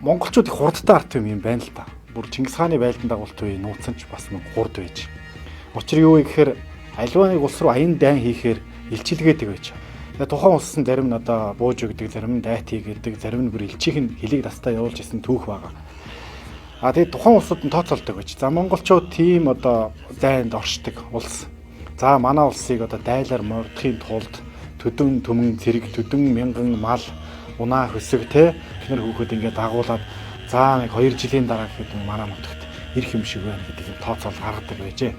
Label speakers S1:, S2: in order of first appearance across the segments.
S1: монголчууд их хурдтай арт юм байна л да. Бүр Чингис хааны байлдан дагуулт үе нууцсан ч бас нэг хурд байж. Учир юу вэ гэхээр аливаа нэг улс руу аян дайн хийхээр илчилгээдэг байж. Тэгээ тухайн улс нь зарим нь одоо бууж өгдөг, зарим нь дайт хийгээдэг, зарим нь бүр илчийнх нь хөлийг тастаа явуулж исэн түүх байгаа. Тэгээд тухайн улсууд нь тооцоолдог байж. За монголчууд тийм одоо дайнд оршдог улс. За манай улсыг одоо дайлаар мордохын тулд төдөн төмөн зэрэг төдөн мянган мал унаа хөсөг те эхнэр хүүхэд ингээд дагуулад за нэг 2 жилийн дараа гэхэд манай нутагт ирэх юм шиг байна гэдэг тооцоол гаргадаг байжээ.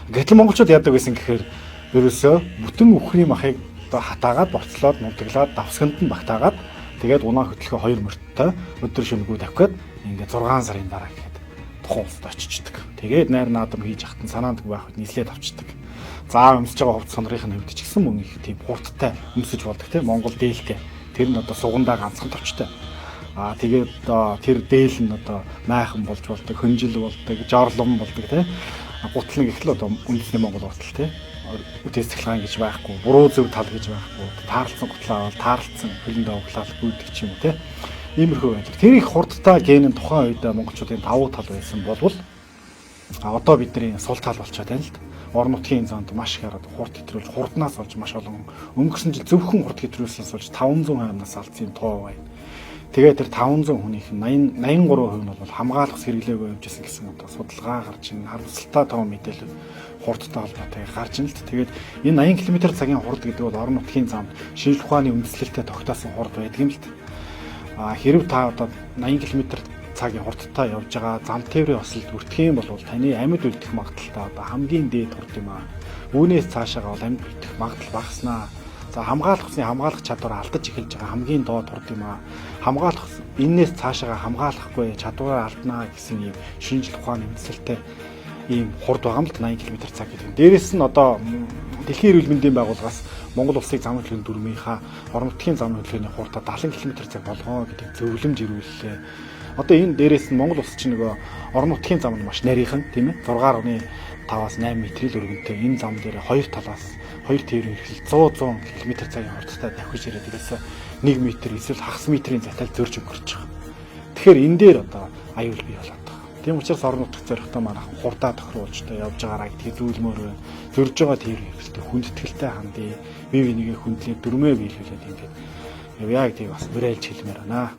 S1: Гэтэл монголчууд яадаг байсан гэхээр ерөөсөө бүтэн үхрийн махыг одоо хатаагаад борцлоод нутаглаад давсганд нь багтаагаад тэгээд унаа хөтлөхөө 2 мордтой өдөр шөнөгөө тавхиад ингээд 6 сарын дараа гэхэд тухайн улсад очичдаг. Тэгээд найр наадам хийж ахтан санаанд байх үед нийслээд авчдаг. За өмсөж байгаа хувцас сонрын хувьд ч гэсэн мөн их тийм хурдтай өмсөж болдог тийм Монгол дээлтэй. Тэр нь одоо сугандаа ганцхан товчтой. Тэгээд тэр дээл нь одоо майхан болж болдог, хөнжил болдог, жорлон болдог тийм. Гутлан гэх л одоо үндэсний Монгол гутал тийм. Үтээс цахилгаан гэж байхгүй, буруу зөв тал гэж байхгүй. Таарлцсан гутлаа бол таарлцсан хөлөндөө углаал гүйдэг ч юм уу тийм. Иймэрхүү байдаг. Тэр их хурдтай ген нь тухайн үед монголчуудын давуу тал байсан болвол одоо бидний сул тал болчиход байна л да. Орон нутгийн зонд маш их хурд хэтрүүлж хурднаас олж маш олон өнгөрсөн жил зөвхөн хурд хэтрүүлснээс олж 500 хаймнаас алдсан юм тоо байна. Тэгээд тэр 500 хүнийх нь 83% нь бол хамгаалах сэргэлээгүй явжсэн гэсэн одоо судалгаа гарч ин харамсалтай тоо мэдээлэл хурдтай холбоотой гарч ин л т. Тэгээд энэ 80 км/цагийн хурд гэдэг бол орон нутгийн замд шинжлэх ухааны үндэслэлтэй тогтоосон хурд байдаг юм л т. Хэрв та одоо 80 км/цагийн хурдтай явж байгаа зам тээврийн осолд хүртэх юм бол таны амьд үлдэх магадлалтай одоо хамгийн дээд хурд юм аа. Үүнээс цаашаага бол амьд үлдэх магадлал багаснаа. За хамгаалах чадвараа алдаж эхэлж байгаа хамгийн доод хурд юм аа. Энээс цаашаага хамгаалахгүй чадвараа алднаа гэсэн ийм шинжлэх ухааны үндэслэлтэй ийм хурд байгаа юм л 80 км/цаг гэдэг. Дээрээс нь одоо Дэлхийн эрүүл мэндийн байгууллагаас Монгол улсыг зам хөдөлгөөний дүрмийнхаа орон нутгийн зам хөдөлгөөний хурдаа 70 км/цаг болгоо гэдэг зөвлөмж ирүүллээ. Одоо энэ дээрээс нь Монгол улс чинь нөгөө орон нутгийн зам нь маш нарийнхан тийм ээ 6.5-аас 8 метрийн өргөнтэй энэ зам дээр хоёр талаас 2 тээврийн эрхлэл 100 км/цагийн хурдтай давхиж ирээд ерөөсөө 1 метр эсвэл хагас метрийн зайтал зөрж өнгөрч байгаа. Тэгэхээр энэ дээр одоо аюул бий болоод байгаа. Тийм учраас орон нутгийн зоригтой манайхан хурдаа тохируулж явж байгаараа гэдгийг зөвлөмөр байна. Зөрж байгаа тээврийн эрхлэлтэй хүндэтгэлтэй хандъя. Бие бинийгээ хүндлээ дүрмээ биелүүлээд ингээд явъя гэдгийг бас уриалж хэлмээр байна.